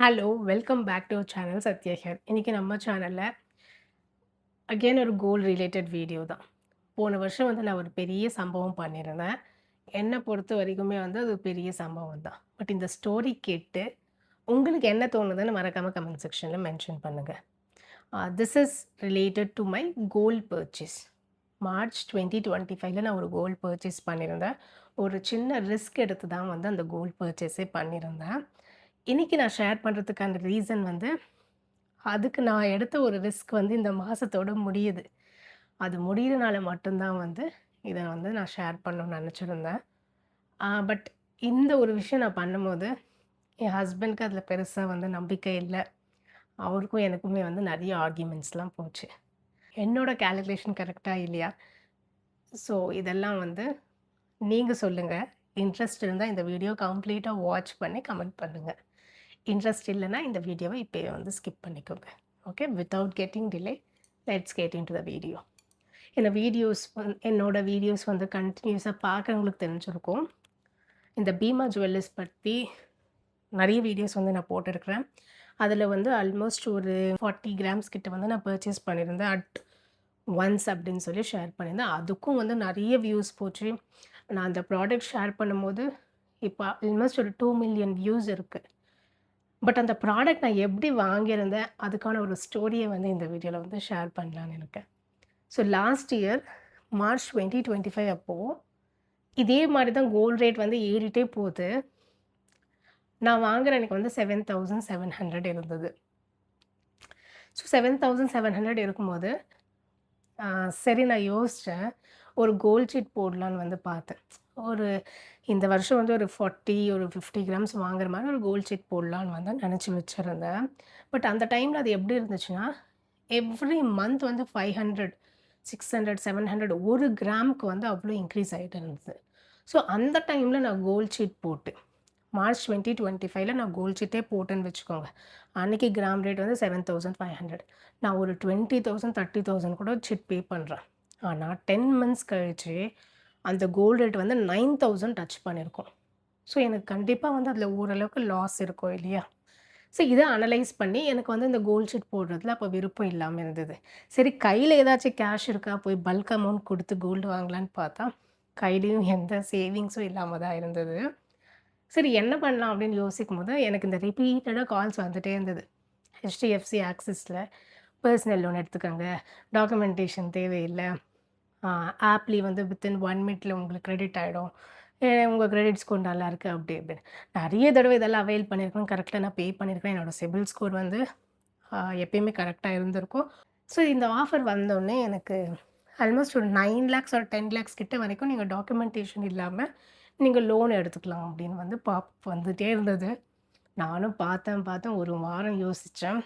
Hello! Welcome back to our channel Sathya here. இன்னைக்கு நம்ம சேனல்ல அகைன் ஒரு கோல் ரிலேட்டட் வீடியோ தான். போன வருஷம் வந்து நான் ஒரு பெரிய சம்பவம் பண்ணியிருந்தேன். என்ன பொறுத்த வரைக்குமே வந்து அது ஒரு பெரிய சம்பவம் தான். பட் இந்த ஸ்டோரி கேட்டு உங்களுக்கு என்ன தோணுதுன்னு மறக்காம கமெண்ட் செக்ஷன்ல மென்ஷன் பண்ணுங்க. This is related to my gold purchase. March 2025ல நான் ஒரு கோல்ட் பர்ச்சேஸ் பண்ணியிருந்தேன். ஒரு சின்ன ரிஸ்க் எடுத்து தான் வந்து அந்த கோல்ட் பர்ச்சேஸே பண்ணியிருந்தேன். இன்னைக்கு நான் ஷேர் பண்ணுறதுக்கான ரீசன் வந்து அதுக்கு நான் எடுத்த ஒரு ரிஸ்க் வந்து இந்த மாசத்தோட முடியுது. அது முடியிறனால மட்டும் தான் வந்து இத வந்து நான் ஷேர் பண்ணணும்னு நெனச்சிருந்தேன். பட் இந்த ஒரு விஷயம் நான் பண்ணும்போது, என் ஹஸ்பண்ட்க்கு அதில பெருசா வந்து நம்பிக்கை இல்ல. அவருக்கும் எனக்குமே வந்து நெறைய ஆர்கியூமெண்ட்ஸ்லாம் போச்சு. என்னோட கால்குலேஷன் கரெக்ட்டா இல்லையா? ஸோ இதெல்லாம் வந்து நீங்க சொல்லுங்க. இன்ட்ரெஸ்ட் இருந்தா இந்த வீடியோ கம்ப்ளீட்டா வாட்ச் பண்ணி கமெண்ட் பண்ணுங்க. இன்ட்ரெஸ்ட் இல்லன்னா இந்த வீடியோவ இப்பயே வந்து ஸ்கிப் பண்ணிக்கோங்க. Okay. Without getting delay let's get into the video. என்னோட வீடியோஸ் வந்து கன்டினியூஸா பார்க்குறவங்களுக்கு தெரிஞ்சிருக்கும். இந்த பீமா ஜுவல்லர்ஸ் பத்தி நெறைய வீடியோஸ் வந்து நான் போட்டிருக்கிறேன். அதில வந்து ஆல்மோஸ்ட் ஒரு 40 கிராம்ஸ் கிட்ட வந்து நான் பர்ச்சேஸ் பண்ணியிருந்தேன். அட் ஒன்ஸ் அப்படின்னு சொல்லி ஷேர் பண்ணியிருந்தேன். அதுக்கும் வந்து நெறைய வியூஸ் போச்சு. நான் அந்த ப்ராடக்ட் ஷேர் பண்ணும்போது, இப்போ ஆல்மோஸ்ட் ஒரு 2 மில்லியன் வியூஸ் இருக்கு. பட் அந்த ப்ராடக்ட் நான் எப்படி வாங்கியிருந்தேன், அதுக்கான ஒரு ஸ்டோரிய வந்து இந்த வீடியோல வந்து ஷேர் பண்ணலான்னு இருக்கேன். ஸோ லாஸ்ட் இயர் மார்ச் 2025 அப்போ, இதே மாரி தான் கோல்ட் ரேட் வந்து ஏறிட்டே போது. நான் வாங்குற அன்னைக்கு வந்து 7,700 இருந்தது. ஸோ 7,700 இருக்கும்போது, ஆ சரி நான் யோசிச்சேன். ஒரு கோல்ட் சீட் போடலான்னு வந்து பார்த்தேன். ஒரு இந்த வருஷம் வந்து ஒரு 40 ஒரு 50 கிராம்ஸ் வாங்குற மாரி ஒரு கோல்ட் சீட் போடலான்னு வந்து நெனச்சு வச்சிருந்தேன். பட் அந்த டைம்ல அது எப்படி இருந்துச்சுன்னா, எவ்ரி மந்த் வந்து 500, 600, 700 1 கிராமுக்கு வந்து அவ்ளோ இன்க்ரீஸ் ஆயிட்டு இருந்தது. ஸோ அந்த டைம்ல நான் கோல்ட் சீட் போட்டு, மார்ச் 2025ல நான் கோல்ட் சீட்டே போட்டேன்னு வச்சுக்கோங்க. அன்னைக்கு கிராம் ரேட் வந்து 7,500. நான் ஒரு 20,000, 30,000 கூட சீட் பே பண்றேன். ஆனா 10 மந்த்ஸ் கழிச்சு அந்த கோல்ட் ரேட் வந்து 9,000 டச் பண்ணியிருக்கும். ஸோ எனக்கு கண்டிப்பா வந்து அதில ஓரளவுக்கு லாஸ் இருக்கும் இல்லையா? ஸோ இத அனலைஸ் பண்ணி எனக்கு வந்து இந்த கோல்ட் ஷீட் போடுறதுல அப்போ விருப்பம் இல்லாம இருந்தது. சரி கையில ஏதாச்சும் கேஷ் இருக்கா? போய் பல்க் அமௌண்ட் குடுத்து கோல்டு வாங்கலான்னு பார்த்தா, கையிலயும் எந்த சேவிங்ஸும் இல்லாம தான் இருந்தது. சரி என்ன பண்ணலாம் அப்படின்னு யோசிக்கும்போது, எனக்கு இந்த ரிப்பீட்டடா கால்ஸ் வந்துட்டே இருந்தது. HDFC ஆக்சிஸ்ல பெர்சனல் லோன் எடுத்துக்கங்க. டாக்குமெண்டேஷன் தேவையில்ல. ஆப்லேயே வந்து வித்தின் 1 மினிட்ல உங்களுக்கு கிரெடிட் ஆயிடும். உங்க கிரெடிட் ஸ்கோர் நல்லாயிருக்கு அப்படி இப்படின்னு. நெறைய தடவ இதெல்லாம் அவைல் பண்ணியிருக்கேன். கரெக்ட்டா நான் பே பண்ணியிருக்கேன். என்னோட சிபில் ஸ்கோர் வந்து எப்பயுமே கரெக்ட்டா இருந்திருக்கும். ஸோ இந்த ஆஃபர் வந்தோனே எனக்கு ஆல்மோஸ்ட் ஒரு 9 லேக்ஸ் ஆர் 10 லேக்ஸ் கிட்ட வரைக்கும் நீங்க டாக்குமெண்டேஷன் இல்லாம நீங்க லோன் எடுத்துக்கலாம் அப்படின்னு வந்து வந்துட்டே இருந்தது. நானும் பார்த்தேன். ஒரு வாரம் யோசிச்சேன்.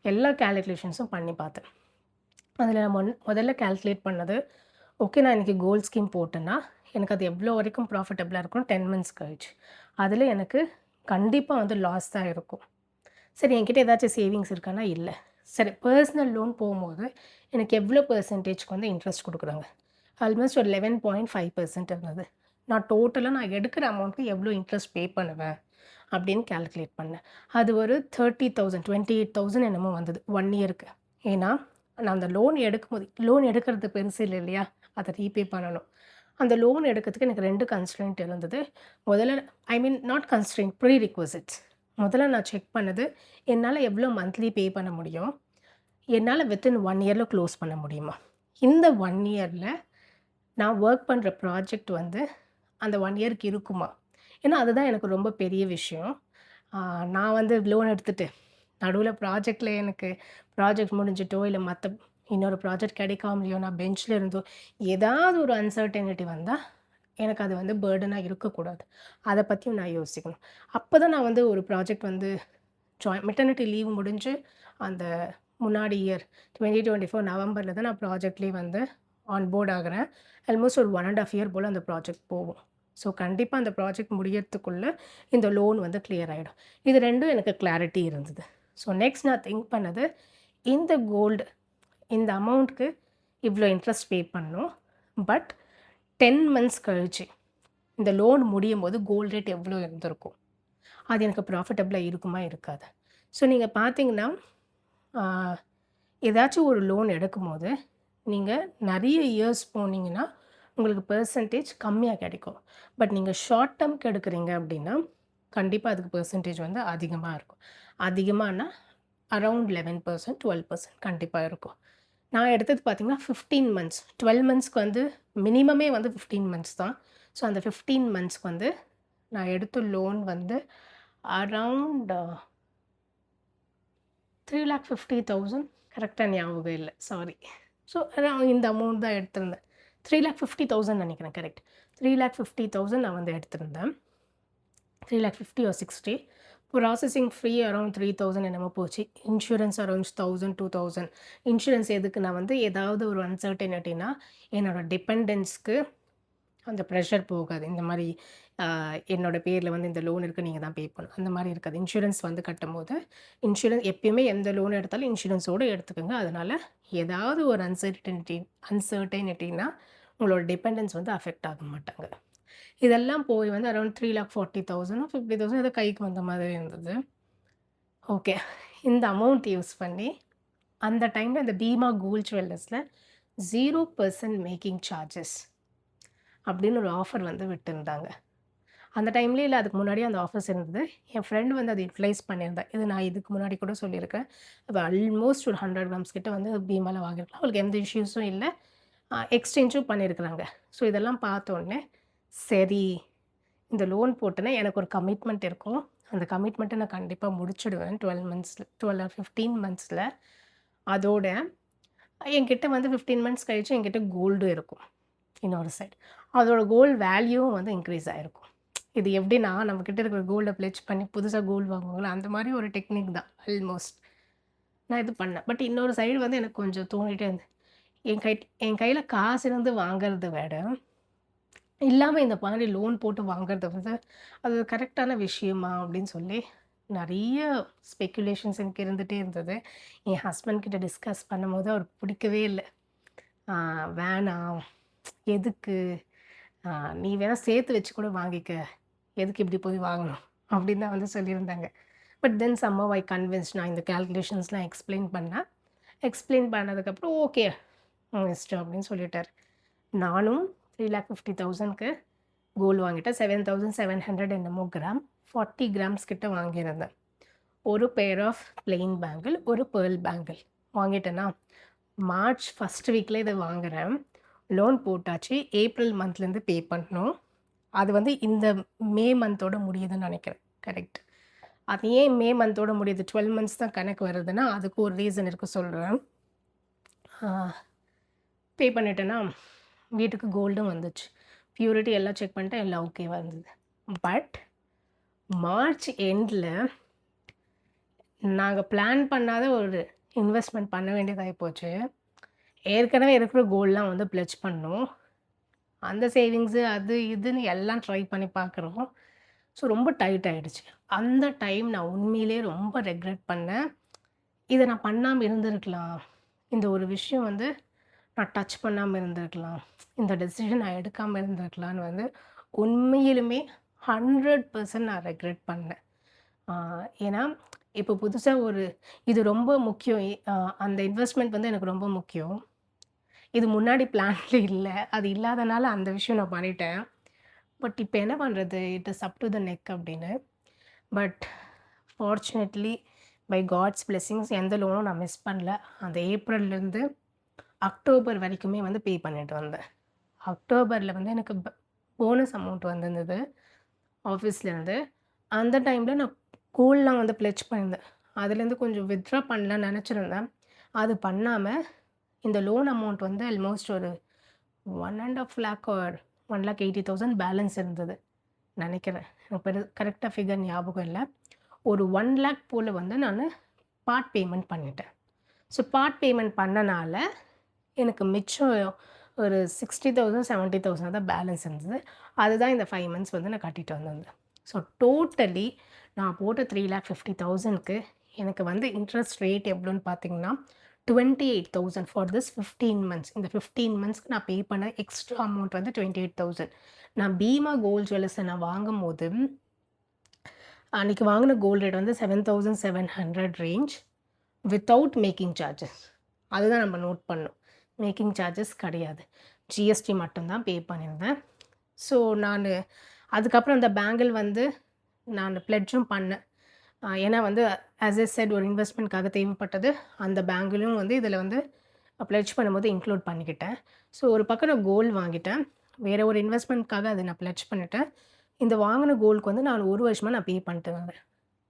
எல்லா கால்குலேஷன்ஸும் பண்ணி பார்த்தேன். அதில நான் முதல்ல கால்குலேட் பண்ணது, ஓகே நான் இன்னைக்கு கோல்ட் ஸ்கீம் போட்டேன்னா, எனக்கு அது எவ்வளோ வரைக்கும் ப்ராஃபிட்டபிளா இருக்கும் 10 மந்த்ஸ் கழிச்சு. அதில எனக்கு கண்டிப்பா வந்து லாஸ் தான் இருக்கும். சரி என்கிட்ட ஏதாச்சும் சேவிங்ஸ் இருக்கான்னா, இல்ல. சரி பெர்சனல் லோன் போம்போது, எனக்கு எவ்வளோ பெர்சன்டேஜ்க்கு வந்து இன்ட்ரெஸ்ட் குடுக்குறாங்க? ஆல்மோஸ்ட் ஒரு 11.5% இருந்தது. நான் எடுக்கிற அமௌண்ட்க்கு எவ்வளோ இன்ட்ரெஸ்ட் பே பண்ணுவேன்? அப்படின்னு கால்குலேட் பண்ணேன். அது ஒரு 30,000 28,000 என்னமோ வந்தது 1 இயர்க்கு. ஏன்னா, நான் அந்த லோன் எடுக்கிறது பெருசு இல்ல இல்லையா? அத ரீபே பண்ணணும். அந்த லோன் எடுக்கிறதுக்கு எனக்கு 2 கன்ஸ்ட்ரெயின்ட் இருந்தது. முதல்ல ஐ மீன் நாட் கன்ஸ்ட்ரெயின்ட் ப்ரீ ரிக்விசிட்ஸ். முதல்ல நான் செக் பண்ணது, என்னால எவ்வளோ மந்த்லி பே பண்ண முடியும்? என்னால வித்தின் 1 இயர்ல க்ளோஸ் பண்ண முடியுமா? இந்த 1 இயர்ல நான் வொர்க் பண்ற ப்ராஜெக்ட் வந்து அந்த 1 இயர்க்கு இருக்குமா? ஏன்னா, அதுதான் எனக்கு ரொம்ப பெரிய விஷயம். ஆ நான் வந்து லோன் எடுத்துட்டு, நடுவுல எனக்கு ப்ராஜெக்ட் முடிஞ்சுட்டோ, இல்ல இன்னொரு ப்ராஜெக்ட் கிடைக்காமலையோ, நான் பெஞ்ச்ல இருந்தோ, ஏதாவது ஒரு அன்சர்டனிட்டி வந்தா, எனக்கு அது வந்து பர்டனா இருக்கக்கூடாது. அத பத்தியும் நான் யோசிக்கணும். அப்பதான் நான் வந்து ஒரு ப்ராஜெக்ட் வந்து மெட்டர்னிட்டி லீவ் முடிஞ்சு, அந்த முன்னாடி இயர் 2024 நவம்பர்ல தான் நான் ப்ராஜெக்ட்லயே வந்து ஆன் போர்ட் ஆகுறேன். ஆல்மோஸ்ட் ஒரு 1 1/2 இயர் போல அந்த ப்ராஜெக்ட் போகும். ஸோ கண்டிப்பா அந்த ப்ராஜெக்ட் முடியறதுக்குள்ள இந்த லோன் வந்து கிளியர் ஆயிடும். இது 2ம் எனக்கு கிளாரிட்டி இருந்தது. ஸோ நெக்ஸ்ட் நான் திங்க் பண்ணது, இந்த கோல்டு இந்த அமௌண்ட்க்கு இவ்ளோ இன்ட்ரெஸ்ட் பே பண்ணணும். பட் 10 மந்த்ஸ் கழிச்சு, இந்த லோன் முடியும்போது கோல்ட் ரேட் எவ்வளோ இருந்திருக்கும்? அது எனக்கு ப்ராஃபிட்டபிளாக இருக்குமா இருக்காது. ஸோ நீங்கள் பார்த்தீங்கன்னா ஏதாச்சும் ஒரு லோன் எடுக்கும்போது நீங்கள் நிறைய இயர்ஸ் போனீங்கன்னா உங்களுக்கு பெர்சன்டேஜ் கம்மியாக கிடைக்கும். பட் நீங்கள் ஷார்ட் டேர்ம்க்கு எடுக்கிறீங்க அப்படின்னா கண்டிப்பாக அதுக்கு பெர்சன்டேஜ் வந்து அதிகமாக இருக்கும். அதிகமானா அரவுண்ட் 11% 12% கண்டிப்பாக இருக்கும். நான் எடுத்தது பார்த்தீங்கன்னா 15 மந்த்ஸ் 12 மந்த்ஸ்க்கு வந்து மினிமமே வந்து 15 மந்த்ஸ் தான். ஸோ அந்த 15 மந்த்ஸ்க்கு வந்து நான் எடுத்த லோன் வந்து அரவுண்ட் 3,50,000 கரெக்டாக ஞாபகம் இல்லை, சாரி. ஸோ இந்த அமௌண்ட் தான் எடுத்திருந்தேன். 3,50,000 நினைக்கிறேன், கரெக்ட். 3,50,000 நான் வந்து எடுத்திருந்தேன். 3,50,000 or 60. ப்ராசஸிங் ஃப்ரீ அரௌண்ட் 3,000 என்னமோ போச்சு. Insurance around 1,000 2,000. இன்சூரன்ஸ் எதுக்கு நான் வந்து ஏதாவது ஒரு அன்சர்டனிட்டினா என்னோடய டிபெண்டன்ஸ்க்கு அந்த ப்ரெஷர் போகாது. இந்த மாதிரி என்னோட பேரில் வந்து இந்த லோன் இருக்குது, நீங்கள் தான் பே பண்ணணும், அந்த மாதிரி இருக்காது. இன்சூரன்ஸ் வந்து கட்டும்போது இன்சூரன்ஸ் எப்பயுமே எந்த லோன் எடுத்தாலும் இன்சூரன்ஸோடு எடுத்துக்கோங்க. அதனால் ஏதாவது ஒரு அன்சர்டனிட்டினா உங்களோட டிபெண்டன்ஸ் வந்து அஃபெக்ட் ஆக மாட்டாங்க. இதெல்லாம் போய் வந்து அரௌண்ட் 3,40,000 50,000 ஏதோ கைக்கு வந்த மாதிரி இருந்தது. ஓகே, இந்த அமௌண்ட் யூஸ் பண்ணி அந்த டைமில் இந்த பீமா கோல்ட் ஜுவல்லர்ஸில் 0% மேக்கிங் சார்ஜஸ் அப்படின்னு ஒரு ஆஃபர் வந்து விட்டுருந்தாங்க. அந்த டைம்லேயே இல்லை, அதுக்கு முன்னாடியே அந்த ஆஃபர்ஸ் இருந்தது. என் ஃப்ரெண்டு வந்து அதை யூட்டிலைஸ் பண்ணியிருந்தேன். இது நான் இதுக்கு முன்னாடி கூட சொல்லியிருக்கேன். அப்போ ஆல்மோஸ்ட் ஒரு 100 கிராம்ஸ் கிட்ட வந்து பீமாவில் வாங்கியிருக்கலாம். அவளுக்கு எந்த இஷ்யூஸும் இல்லை, எக்ஸ்சேஞ்சும் பண்ணியிருக்கிறாங்க. ஸோ இதெல்லாம் பார்த்தோன்னே சரி, இந்த லோன் போட்டேன்னா எனக்கு ஒரு கமிட்மெண்ட் இருக்கும். அந்த கமிட்மெண்ட்டை நான் கண்டிப்பாக முடிச்சிடுவேன் 12 மந்த்ஸில் 12 ஆர் 15 மந்த்ஸில். அதோட என்கிட்ட வந்து 15 மந்த்ஸ் கழிச்சு என்கிட்ட கோல்டும் இருக்கும் இன்னொரு சைடு. அதோட கோல்டு வேல்யூவும் வந்து இன்க்ரீஸ் ஆகிருக்கும். இது எப்படின்னா நம்மக்கிட்ட இருக்கிற கோல்டை பிளெச் பண்ணி புதுசாக கோல்டு வாங்குவாங்களோ அந்த மாதிரி ஒரு டெக்னிக் தான் ஆல்மோஸ்ட். நான் இது பண்ணேன். பட் இன்னொரு சைடு வந்து எனக்கு கொஞ்சம் தோணிகிட்டே இருந்தது, என் கையில் காசு இருந்து வாங்கிறத விட இல்லாமல் இந்த மாதிரி லோன் போட்டு வாங்குறது வந்து அது கரெக்டான விஷயமா அப்படின்னு சொல்லி நிறைய ஸ்பெக்குலேஷன்ஸ் எனக்கு இருந்துகிட்டே இருந்தது. என் ஹஸ்பண்ட் கிட்ட டிஸ்கஸ் பண்ணும்போது அவருக்கு பிடிக்கவே இல்லை. வேணாம், எதுக்கு, நீ வேணால் சேர்த்து வச்சு கூட வாங்கிக்க, எதுக்கு இப்படி போய் வாங்கணும் அப்படின்னு தான் வந்து சொல்லியிருந்தாங்க. But then சம்மவ் I convince. நான் இந்த கேல்குலேஷன்ஸ்லாம் எக்ஸ்பிளைன் பண்ணதுக்கப்புறம் ஓகே இஷ்டம் அப்படின்னு சொல்லிட்டார். நானும் 3,50,000க்கு கோல்டு வாங்கிட்டேன். 7,700 என்னமோ கிராம், 40 கிராம்ஸ் கிட்ட வாங்கியிருந்தேன். ஒரு பேர் ஆஃப் பிளெயின் பேங்கிள், ஒரு பேர்ல் பேங்கிள் வாங்கிட்டேன்னா மார்ச் ஃபஸ்ட் வீக்கில் இதை வாங்குகிறேன். லோன் போட்டாச்சு, ஏப்ரல் மந்த்லேருந்து பே பண்ணணும். அது வந்து இந்த மே மந்தோட முடியுதுன்னு நினைக்கிறேன், கரெக்ட். அது ஏன் மே மந்தோட முடியுது, 12 மந்த்ஸ் தான் கணக்கு வருதுன்னா அதுக்கு ஒரு ரீசன் இருக்குது, சொல்கிறேன். பே பண்ணிட்டேன்னா வீட்டுக்கு கோல்டும் வந்துச்சு, பியூரிட்டி எல்லாம் செக் பண்ணிட்டேன், எல்லாம் ஓகேவாக இருந்தது. பட் மார்ச் எண்டில் நாங்கள் பிளான் பண்ணாத ஒரு இன்வெஸ்ட்மெண்ட் பண்ண வேண்டியதாகி போச்சு. ஏற்கனவே இருக்கிற கோல்டெலாம் வந்து பிளெச் பண்ணோம். அந்த சேவிங்ஸு அது இதுன்னு எல்லாம் ட்ரை பண்ணி பார்க்குறோம். ஸோ ரொம்ப டைட் ஆகிடுச்சு. அந்த டைம் நான் உண்மையிலே ரொம்ப ரெக்ரெட் பண்ணேன். இதை நான் பண்ணாமல் இருந்திருக்கலாம், இந்த ஒரு விஷயம் வந்து நான் டச் பண்ணாமல் இருந்திருக்கலாம், இந்த டெசிஷன் நான் எடுக்காமல் இருந்திருக்கலான்னு வந்து உண்மையிலுமே 100% நான் ரெக்ரெட் பண்ணேன். ஏன்னா இப்போ புதுசாக இது ரொம்ப முக்கியம். அந்த இன்வெஸ்ட்மெண்ட் வந்து எனக்கு ரொம்ப முக்கியம். இது முன்னாடி பிளானில் இல்லை, அது இல்லாதனால அந்த விஷயம் நான் பண்ணிட்டேன். பட் இப்போ என்ன பண்ணுறது, it is up to the neck அப்படின்னு. But fortunately by God's blessings எந்த லோனும் நான் மிஸ் பண்ணல. அந்த ஏப்ரல்லேருந்து அக்டோபர் வரைக்குமே வந்து பே பண்ணிட்டு வந்தேன். அக்டோபரில் வந்து எனக்கு போனஸ் அமௌண்ட் வந்திருந்தது ஆஃபீஸ்லேருந்து. அந்த டைமில் நான் கோல்டெலாம் வந்து பிளெச் பண்ணியிருந்தேன். அதுலேருந்து கொஞ்சம் வித்ட்ரா பண்ணலான்னு நினச்சிருந்தேன். அது பண்ணாமல் இந்த லோன் அமௌண்ட் வந்து ஆல்மோஸ்ட் ஒரு 1.5 lakh ஆர் 1,80,000 பேலன்ஸ் இருந்தது நினைக்கிறேன். எனக்கு கரெக்டாக ஃபிகர் ஞாபகம் இல்லை. ஒரு 1 lakh போல் வந்து நான் பார்ட் பேமெண்ட் பண்ணிட்டேன். ஸோ பார்ட் பேமெண்ட் பண்ணனால எனக்கு மிச்சம் ஒரு 60,000 70,000 தான் பேலன்ஸ் இருந்தது. அதுதான் இந்த 5 months வந்து நான் கட்டிட்டு வந்திருந்தேன். ஸோ டோட்டலி நான் போட்ட 3,50,000க்கு எனக்கு வந்து இன்ட்ரெஸ்ட் ரேட் எவ்வளோன்னு பார்த்தீங்கன்னா 28,000 ஃபார் திஸ் 15 months. இந்த 15 monthsக்கு நான் பே பண்ண எக்ஸ்ட்ரா அமௌண்ட் வந்து 28,000. நான் பீமா கோல்ட் ஜுவல்லர்ஸை நான் வாங்கும் போது அன்னைக்கு வாங்குன கோல்ட் ரேட் வந்து 7,700 ரேஞ்ச் வித்தவுட் மேக்கிங் சார்ஜஸ். அதுதான் நம்ம நோட் பண்ணணும். மேக்கிங் சார்ஜஸ் கிடையாது. ஜிஎஸ்டி மட்டும் தான் பே பண்ணியிருந்தேன். ஸோ நானு அதுக்கப்புறம் அந்த பேங்கிள் வந்து நான் பிளெட்ஜும் பண்ணேன். ஏன்னா வந்து ஆஸ் ஐ செட் ஒரு இன்வெஸ்ட்மெண்ட்காக தேவைப்பட்டது. அந்த பேங்கிலும் வந்து இதில் வந்து பிளெட்ஜ் பண்ணும்போது இன்க்ளூட் பண்ணிக்கிட்டேன். ஸோ ஒரு பக்கம் நான் கோல்டு வாங்கிட்டேன். வேறு ஒரு இன்வெஸ்ட்மெண்ட்காக அதை நான் பிளெட்ஜ் பண்ணிட்டேன். இந்த வாங்கின கோல்டுக்கு வந்து நான் 1 வருஷமாக நான் பே பண்ணிட்டு வந்தேன்.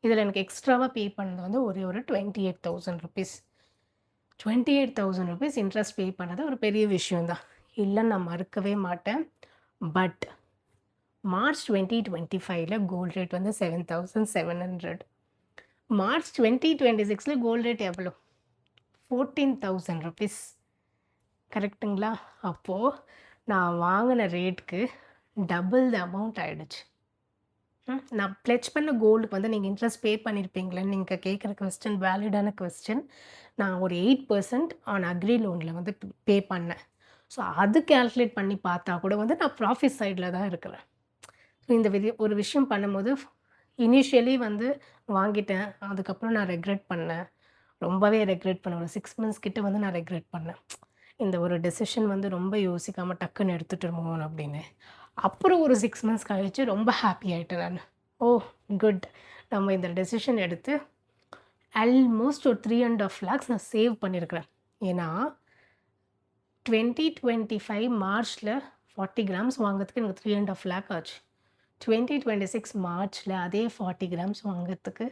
இதில் எனக்கு எக்ஸ்ட்ராவாக பே பண்ணது வந்து ஒரே ஒரு 28,000 ருபீஸ். 28,000 ருபீஸ் இன்ட்ரெஸ்ட் பே பண்ணது ஒரு பெரிய விஷயம் தான். இல்லைன்னு நான் மறுக்கவே மாட்டேன். பட் மார்ச் 2025ல கோல்ட் ரேட் வந்து 7,700. மார்ச் 2026ல கோல்ட் ரேட் எவ்வளோ? 14,000 ருபீஸ். கரெக்ட்டுங்களா? அப்போது நான் வாங்கின ரேட்க்கு டபுள் த அமௌண்ட் ஆகிடுச்சு. நான் பிளெட்ஜ் பண்ண கோல்டுக்கு வந்து நீங்கள் இன்ட்ரெஸ்ட் பே பண்ணியிருப்பீங்களேன்னு நீங்கள் கேட்குற கொஸ்டின் வேலிடான கொஸ்டின். நான் ஒரு 8% ஆன் அக்ரி லோனில் வந்து பே பண்ணேன். ஸோ அது கேல்குலேட் பண்ணி பார்த்தா கூட வந்து நான் ப்ராஃபிட் சைடில் தான் இருக்கிறேன். ஸோ இந்த ஒரு விஷயம் பண்ணும்போது இனிஷியலி வந்து வாங்கிட்டேன். அதுக்கப்புறம் நான் ரெக்ரெட் பண்ணேன். ரொம்பவே ரெக்ரெட் பண்ணேன். ஒரு 6 மந்த்ஸ் கிட்ட வந்து நான் ரெக்ரெட் பண்ணேன். இந்த ஒரு டெசிஷன் வந்து ரொம்ப யோசிக்காமல் டக்குன்னு எடுத்துட்டுருமோ அப்படின்னு. அப்புறம் ஒரு 6 மந்த்ஸ் கழிச்சு ரொம்ப ஹாப்பி ஆகிட்டேன் நான். ஓ குட், நம்ம இந்த டெசிஷன் எடுத்து ஆல்மோஸ்ட் ஒரு 3.5 lakhs நான் சேவ் பண்ணியிருக்கிறேன். ஏன்னா 2025 மார்ச்சில் 40 கிராம்ஸ் வாங்கிறதுக்கு எனக்கு 3.5 lakh ஆச்சு. 2026 மார்ச்சில் அதே 40 கிராம்ஸ் வாங்கிறதுக்கு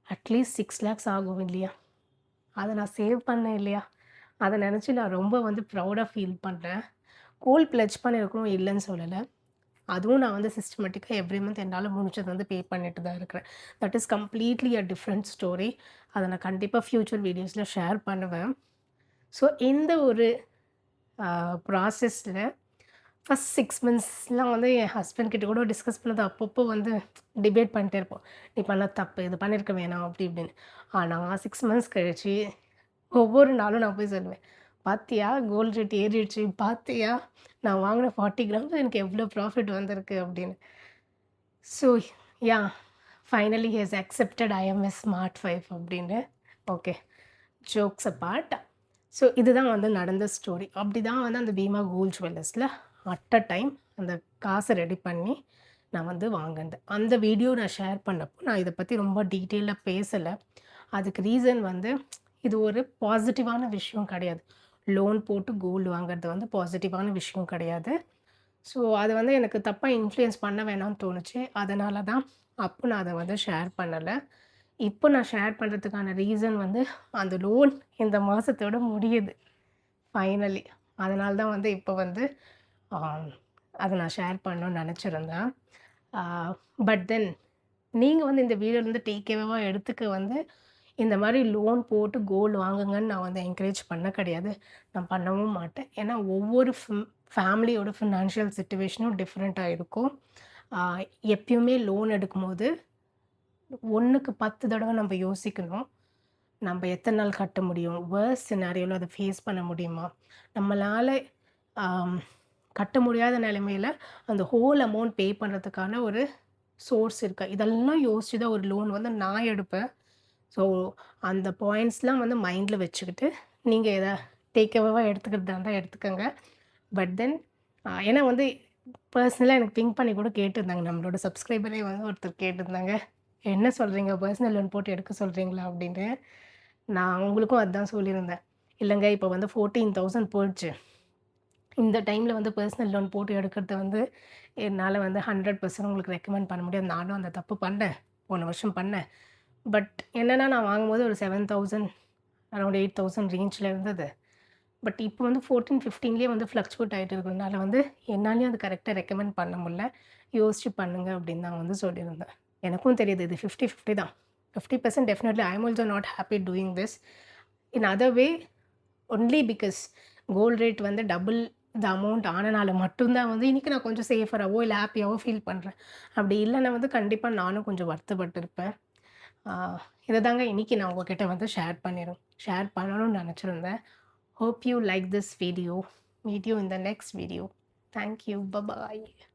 அட்லீஸ்ட் 6 lakhs ஆகும் இல்லையா? அதை நான் சேவ் பண்ணேன் இல்லையா? அதை நினச்சி நான் ரொம்ப வந்து ப்ரௌடாக ஃபீல் பண்ணுறேன். கோல்ட் பிளெட்ஜ் பண்ணியிருக்கணும் இல்லைன்னு சொல்லலை. அதுவும் நான் வந்து சிஸ்டமேட்டிக்காக எவ்ரி மந்த் என்னால் முடிஞ்சது வந்து பே பண்ணிட்டு தான் இருக்கிறேன். That is completely a different story. அதை நான் கண்டிப்பாக ஃப்யூச்சர் வீடியோஸில் ஷேர் பண்ணுவேன். ஸோ இந்த ஒரு ப்ராசஸில் ஃபஸ்ட் 6 மந்த்ஸ்லாம் வந்து என் ஹஸ்பண்ட் கிட்ட கூட டிஸ்கஸ் பண்ணது அப்பப்போ வந்து டிபேட் பண்ணிட்டே இருப்போம். நீ பண்ண தப்பு, இது பண்ணியிருக்க வேணாம் அப்படி இப்படின்னு. ஆனால் 6 மந்த்ஸ் கழிச்சு ஒவ்வொரு நாளும் நான் போய் சொல்லுவேன், பார்த்தியா கோல்ட் ரேட் ஏறிடுச்சு, பார்த்தியா நான் வாங்கின 40 கிராம்ஸ் எனக்கு எவ்வளோ ப்ராஃபிட் வந்திருக்கு அப்படின்னு. So ya finally he has accepted I am a smart wife அப்படின்னு. Okay, jokes apart. ஸோ இதுதான் வந்து நடந்த ஸ்டோரி. அப்படி தான் வந்து அந்த பீமா கோல்ட் ஜுவல்லர்ஸில் அட் அ டைம் அந்த காசை ரெடி பண்ணி நான் வந்து வாங்கினேன். அந்த வீடியோ நான் ஷேர் பண்ணப்போ நான் இதை பற்றி ரொம்ப டீட்டெயிலாக பேசலை. அதுக்கு ரீசன் வந்து இது ஒரு பாசிட்டிவான விஷயம் கிடையாது. லோன் போட்டு கோல்டு வாங்குறது வந்து பாசிட்டிவான விஷயம் கிடையாது. ஸோ அது வந்து எனக்கு தப்பாக இன்ஃப்ளூயன்ஸ் பண்ண வேணாம்னு தோணுச்சு. அதனால தான் அப்போ நான் அதை வந்து ஷேர் பண்ணலை. இப்போ நான் ஷேர் பண்ணுறதுக்கான ரீசன் வந்து அந்த லோன் இந்த மாதத்தோட முடியுது ஃபைனலி. அதனால தான் வந்து இப்போ வந்து அதை நான் ஷேர் பண்ணணும்னு நினச்சிருந்தேன். பட் தென் நீங்கள் வந்து இந்த வீடியோலேருந்து டேக்அவேவாக எடுத்துக்க வந்து இந்த மாதிரி லோன் போட்டு கோல்டு வாங்குங்கன்னு நான் வந்து என்கரேஜ் பண்ண கிடையாது. நான் பண்ணவும் மாட்டேன். ஏன்னா ஒவ்வொரு ஃபேமிலியோட ஃபினான்ஷியல் சிச்சுவேஷனும் டிஃப்ரெண்ட்டாக இருக்கும். எப்பயுமே லோன் எடுக்கும்போது 1க்கு 10 தடவை நம்ம யோசிக்கணும். நம்ம எத்தனை நாள் கட்ட முடியும்? வர்ஸ்ட் சினாரியோவில் அதை ஃபேஸ் பண்ண முடியுமா? நம்மளால் கட்ட முடியாத நிலைமையில் அந்த ஹோல் அமௌண்ட் பே பண்ணுறதுக்கான ஒரு சோர்ஸ் இருக்கா? இதெல்லாம் யோசிச்சு தான் ஒரு லோன் வந்து நான் எடுப்பேன். ஸோ அந்த பாயிண்ட்ஸ்லாம் வந்து மைண்டில் வச்சுக்கிட்டு நீங்கள் எதை டேக்அவேவாக எடுத்துக்கிறதா இருந்தால் எடுத்துக்கோங்க. பட் தென் ஏன்னா வந்து பர்சனலாக எனக்கு திங்க் பண்ணி கூட கேட்டிருந்தாங்க. நம்மளோட சப்ஸ்கிரைபரே வந்து ஒருத்தர் கேட்டிருந்தாங்க, என்ன சொல்கிறீங்க, பர்சனல் லோன் போட்டு எடுக்க சொல்கிறீங்களா அப்படின்ட்டு. நான் உங்களுக்கும் அதுதான் சொல்லியிருந்தேன். இல்லைங்க, இப்போ வந்து 14,000 போயிடுச்சு. இந்த டைமில் வந்து பர்சனல் லோன் போட்டு எடுக்கிறது வந்து என்னால் வந்து 100% உங்களுக்கு ரெக்கமெண்ட் பண்ண முடியாது. நானும் அந்த தப்பு பண்ணேன், போன வருஷம் பண்ணேன். பட் என்னென்னா நான் வாங்கும்போது ஒரு 7,000 அரௌண்ட் 8,000 ரேஞ்சில் இருந்தது. பட் இப்போ வந்து 14-15லேயே வந்து ஃப்ளக்சுவேட் ஆகிட்டு இருக்கிறதுனால வந்து என்னாலையும் அது கரெக்டாக ரெக்கமெண்ட் பண்ண முடியல. யோசிச்சு பண்ணுங்க அப்படின்னு நான் வந்து சொல்லியிருந்தேன். எனக்கும் தெரியுது இது 50-50 தான். 50% definitely I am also not happy doing this in other way only because gold rate வந்து டபுள் த அமௌண்ட் ஆனனால மட்டும்தான் வந்து இன்றைக்கி நான் கொஞ்சம் சேஃபராகவோ இல்லை ஹாப்பியாகவோ ஃபீல் பண்ணுறேன். அப்படி இல்லைன்னா வந்து கண்டிப்பாக நானும் கொஞ்சம் வருத்தப்பட்டிருப்பேன். இதை தாங்க இன்றைக்கி நான் உங்ககிட்ட வந்து ஷேர் பண்ணணும்னு நினச்சிருந்தேன். Hope you like this video. Meet you in the next video. Thank you. Bye-bye.